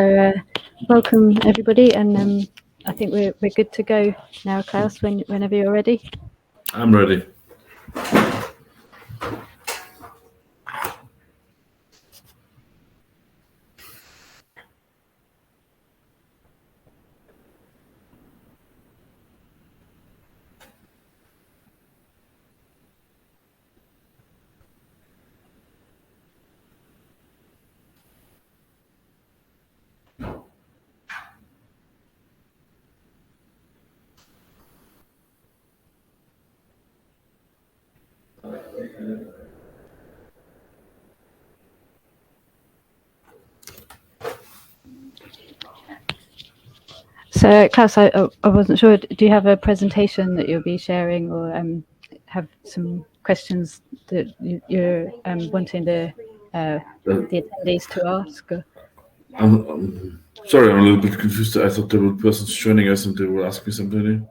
So welcome everybody, and I think we're good to go now, Klaus. Whenever you're ready. I'm ready. So Klaus, I wasn't sure. Do you have a presentation that you'll be sharing, or have some questions that you're wanting the attendees to ask? I'm sorry, I'm a little bit confused. I thought there were persons joining us and they will ask me something,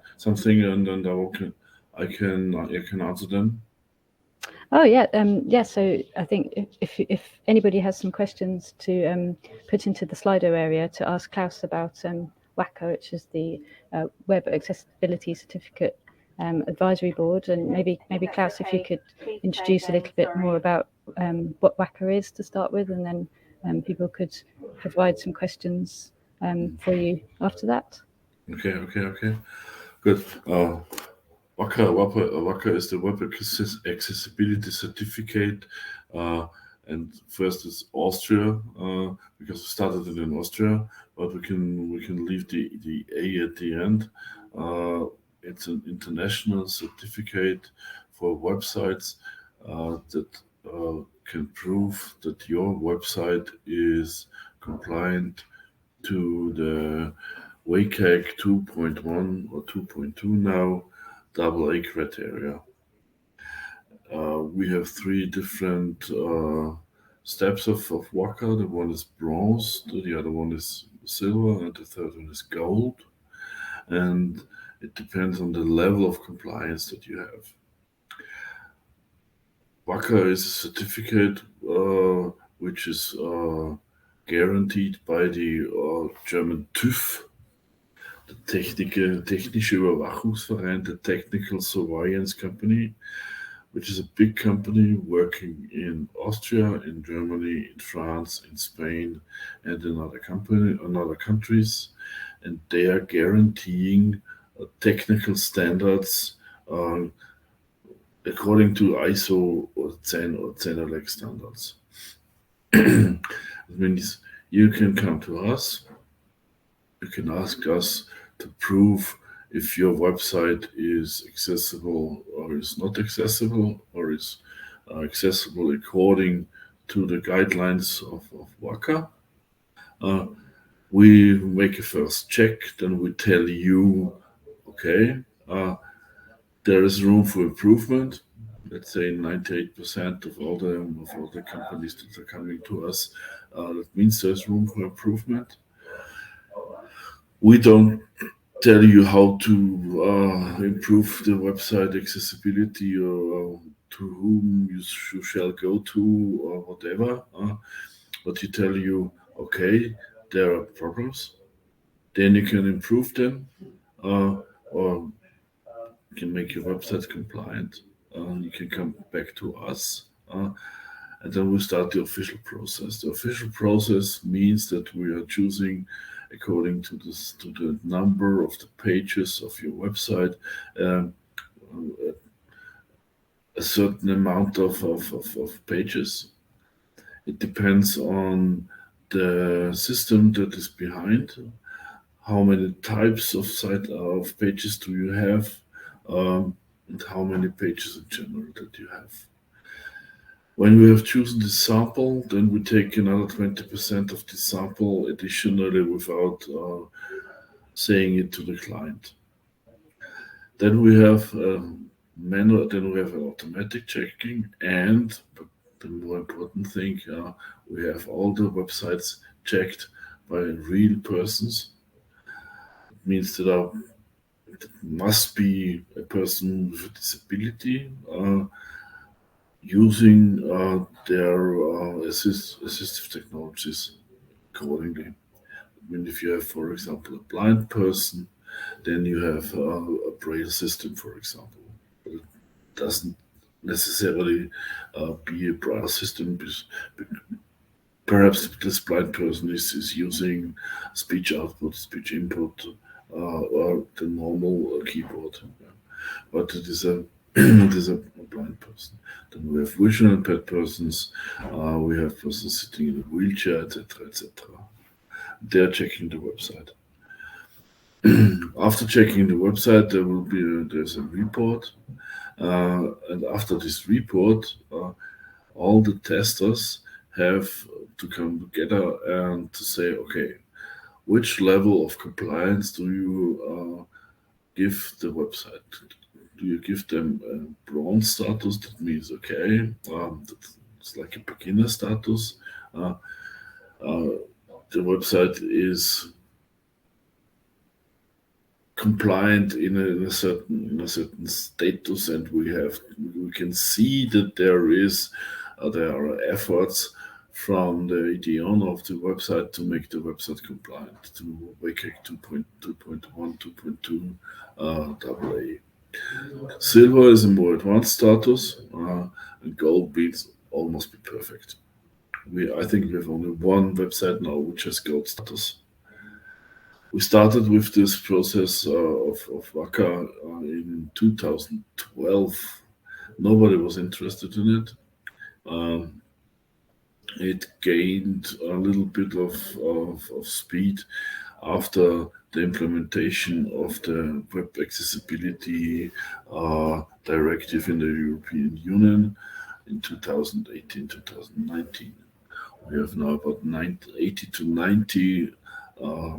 and then I can answer them. Oh yeah, yeah. So I think if anybody has some questions to put into the Slido area to ask Klaus about WACA, which is the Web Accessibility Certificate Advisory Board, and maybe Klaus, if you could introduce a little bit more about what WACA is to start with, and then people could provide some questions for you after that. Okay. Good. WACA is the Web Accessibility Certificate, and first is Austria, because we started it in Austria, but we can leave the A at the end. It's an international certificate for websites that can prove that your website is compliant to the WCAG 2.1 or 2.2 now, AA criteria. We have three different steps of WACA. The one is bronze, the other one is silver, and the third one is gold. And it depends on the level of compliance that you have. WACA is a certificate which is guaranteed by the German TÜV, the Technische Überwachungsverein, the Technical Surveillance Company, which is a big company working in Austria, in Germany, in France, in Spain, and in other countries, and they are guaranteeing technical standards according to ISO or 10 or 10 standards. That means you can come to us, you can ask us to prove if your website is accessible or is not accessible, or is accessible according to the guidelines of WACA. We make a first check, then we tell you, okay, there is room for improvement. Let's say 98% of all the companies that are coming to us, that means there's room for improvement. We don't tell you how to improve the website accessibility, or to whom you shall go to, or whatever. But we tell you, okay, there are problems, then you can improve them, or you can make your website compliant. You can come back to us, and then we start the official process. The official process means that we are choosing, according to the number of the pages of your website, a certain amount of pages. It depends on the system that is behind. How many types of pages do you have, and how many pages in general that you have. When we have chosen the sample, then we take another 20% of the sample additionally without saying it to the client. Then we have manual. Then we have an automatic checking, and the more important thing, we have all the websites checked by real persons. It means that it must be a person with a disability, using their assistive technologies accordingly. if you have, for example, a blind person, then you have a braille system, for example. But it doesn't necessarily be a braille system. Perhaps this blind person is using speech output, speech input, or the normal keyboard. But it is a it is a blind person. Then we have visually impaired persons. We have persons sitting in a wheelchair, etc., etc. They're checking the website. After checking the website, there's a report, and after this report, all the testers have to come together and to say, okay, which level of compliance do you give the website? Do you give them a bronze status? That means, okay, it's like a beginner status. The website is compliant in a certain status, and we can see that there are efforts from the owner of the website to make the website compliant to WACA 2.1, 2.2 AA. Silver is a more advanced status, and gold means almost be perfect. I think we have only one website now which has gold status. We started with this process of WACA in 2012. Nobody was interested in it. It gained a little bit of speed after the implementation of the Web Accessibility Directive in the European Union in 2018-2019. We have now about 80 to 90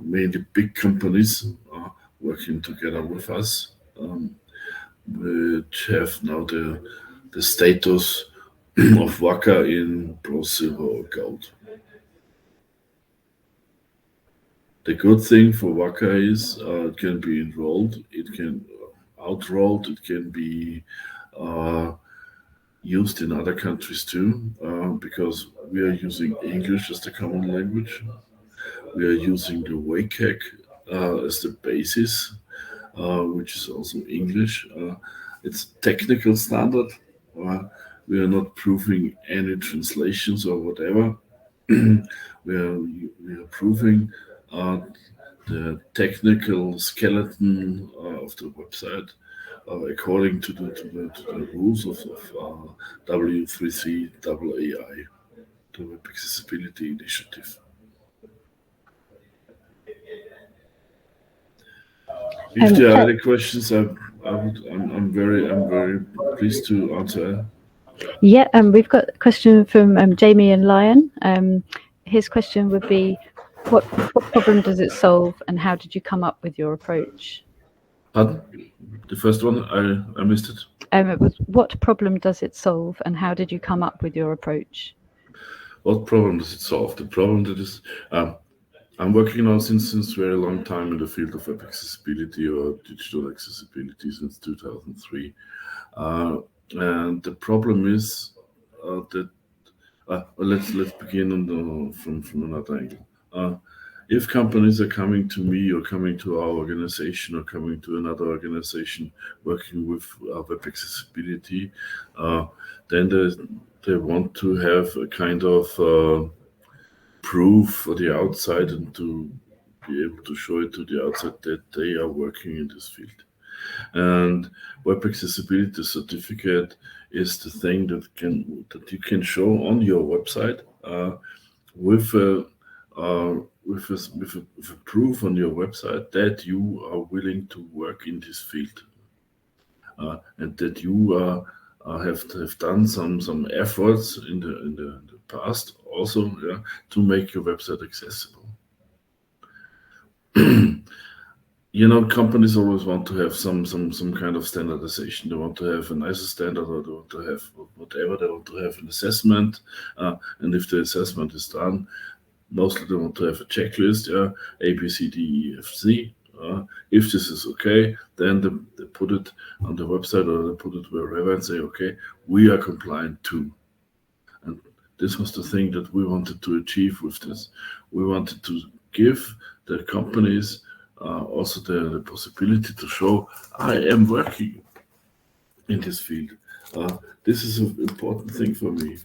mainly big companies working together with us, which have now the status of WACA in bronze, silver, or gold. The good thing for WACA is it can be enrolled, it can outrolled, it can be used in other countries too, because we are using English as the common language. We are using the WCAG as the basis, which is also English. It's technical standard. We are not proving any translations or whatever. we are proving the technical skeleton of the website according to the rules of W3C AAI, the Web Accessibility Initiative. If there are any questions, I'm very pleased to answer. Yeah, we've got a question from Jamie and Lion. His question would be, what problem does it solve, and how did you come up with your approach? Pardon? The first one, I missed it. It was, what problem does it solve, and how did you come up with your approach? What problem does it solve? The problem that is, I'm working now since very long time in the field of web accessibility or digital accessibility since 2003. And the problem is that let's begin from another angle. If companies are coming to me or coming to our organization or coming to another organization working with web accessibility, then they want to have a kind of proof for the outside and to be able to show it to the outside that they are working in this field. And web accessibility certificate is the thing that you can show on your website with a proof on your website that you are willing to work in this field and that you have done some efforts in the past also to make your website accessible. Companies always want to have some kind of standardization. They want to have an ISO standard, or they want to have whatever. They want to have an assessment, and if the assessment is done, mostly they want to have a checklist, A, B, C, D, E, F, C. If this is okay, then they put it on the website or they put it wherever and say, okay, we are compliant too. And this was the thing that we wanted to achieve with this. We wanted to give the companies also the possibility to show I am working in this field. This is an important thing for me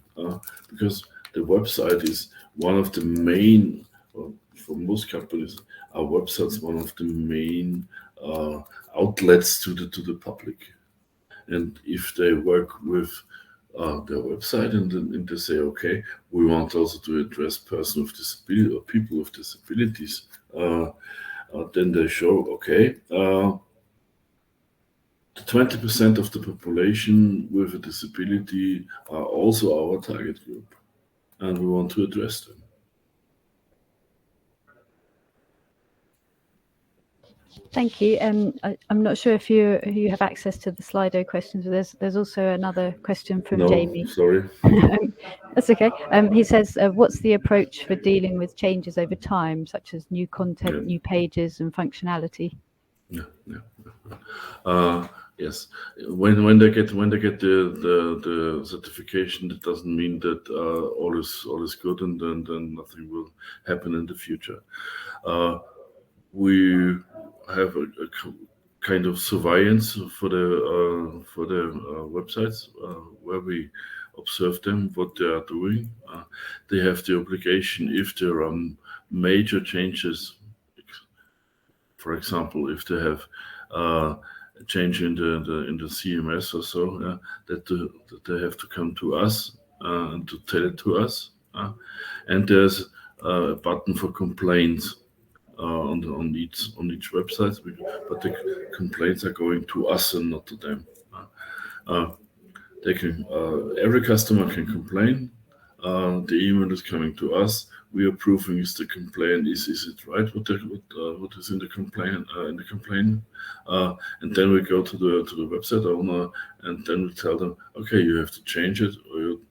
because the website is one of the main, for most companies, our website's one of the main outlets to the public. And if they work with their website and they say, okay, we want also to address person with disability or people with disabilities, then they show, okay, 20% of the population with a disability are also our target group, and we want to address them. Thank you. I'm not sure if you have access to the Slido questions. There's also another question from Jamie. Sorry. That's okay. He says, what's the approach for dealing with changes over time, such as new content, new pages, and functionality? Yes. When they get the certification, that doesn't mean that all is good and then nothing will happen in the future. We have a kind of surveillance for the websites where we observe them, what they are doing. They have the obligation, if there are major changes, for example, if they have a change in the CMS or so, that they have to come to us and to tell it to us. And there's a button for complaints on each website, but the complaints are going to us and not to them. They can every customer can complain. The email is coming to us. We are proving is the complaint is it right what is in the complaint and then we go to the website owner and then we tell them, okay, you have to change it, or you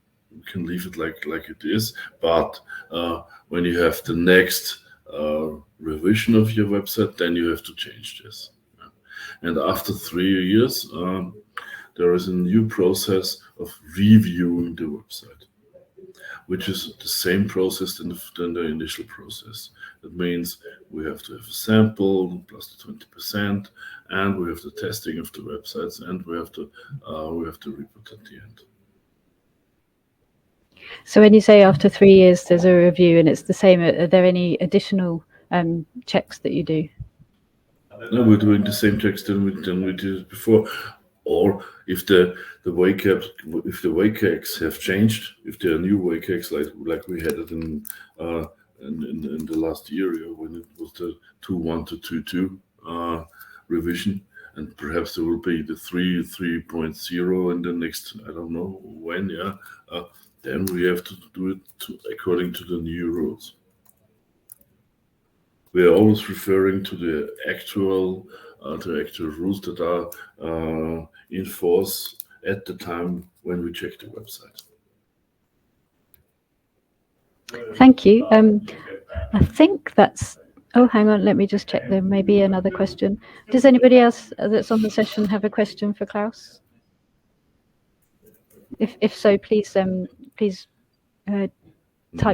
can leave it like it is. But when you have the next revision of your website, then you have to change this. And after 3 years, there is a new process of reviewing the website, which is the same process than the initial process. That means we have to have a sample plus the 20%, and we have the testing of the websites, and we have to report at the end. So when you say after 3 years there's a review and it's the same, are there any additional checks that you do? No, we're doing the same checks than we did before. Or if the WACAs have changed, if there are new WACAs like we had it in the last year when it was the 2.1 to 2.2 revision, and perhaps there will be the 3.0 in the next, I don't know when, then we have to do it according to the new rules. We are always referring to the actual rules that are in force at the time when we check the website. Thank you. I think that's. Oh, hang on. Let me just check. There may be another question. Does anybody else that's on the session have a question for Klaus? If so, please type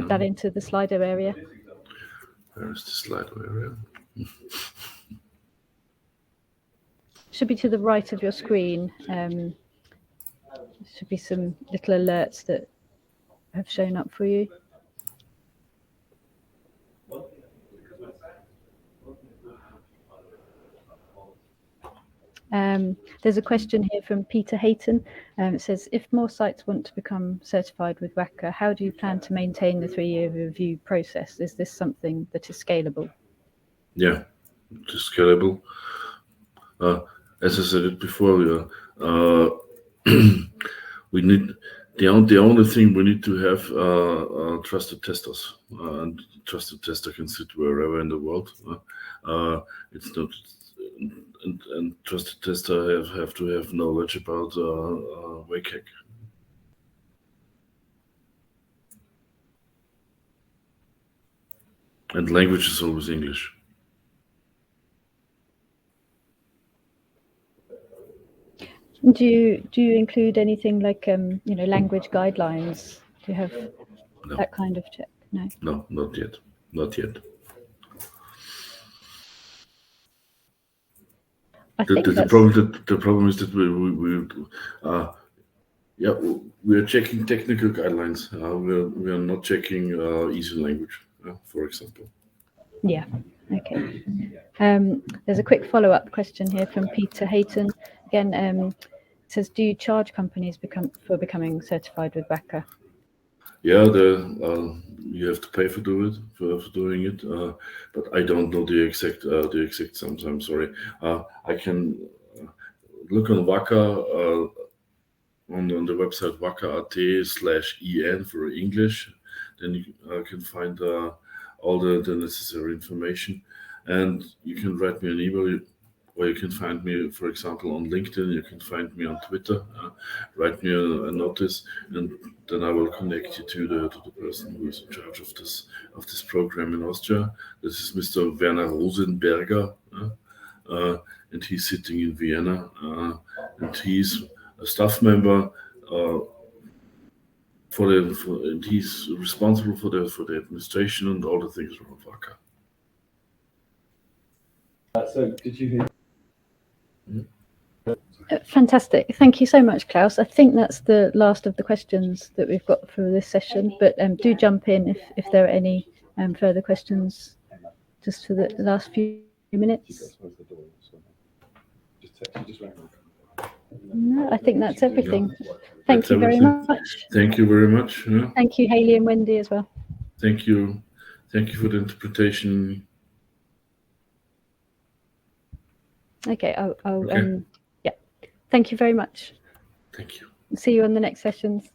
that into the Slido area. Where is the Slido area? Should be to the right of your screen. Should be some little alerts that have shown up for you. There's a question here from Peter Hayton. It says, if more sites want to become certified with WACA, how do you plan to maintain the 3-year review process? Is this something that is scalable? Yeah, it is scalable. As I said it before, we need the only thing we need to have trusted testers, and trusted tester can sit wherever in the world. It's not. And trusted tester have to have knowledge about WCAG. And language is always English. Do you include anything like language guidelines? Do you have that kind of check? No. No, not yet. Not yet. I think The problem is that we are checking technical guidelines. We are not checking easy language, for example. Yeah. Okay. There's a quick follow-up question here from Peter Hayton. Again, it says, do you charge companies for becoming certified with WACA? Yeah, you have to pay for doing it, but I don't know the exact sums. I'm sorry. I can look on WACA on the website waca.at/en for English. Then you can find all the necessary information, and you can write me an email. Or you can find me, for example, on LinkedIn. You can find me on Twitter. Write me a notice, and then I will connect you to the person who is in charge of this program in Austria. This is Mr. Werner Rosenberger, and he's sitting in Vienna, and he's a staff member. And he's responsible for the administration and all the things around WACA. So, did you hear? Fantastic. Thank you so much, Klaus. I think that's the last of the questions that we've got for this session, but do jump in if there are any further questions just for the last few minutes. No, I think that's everything. Thank you very much. Thank you very much. Yeah. Thank you, Haley and Wendy, as well. Thank you. Thank you for the interpretation. Okay, Okay. yeah. Thank you very much. Thank you. See you on the next sessions.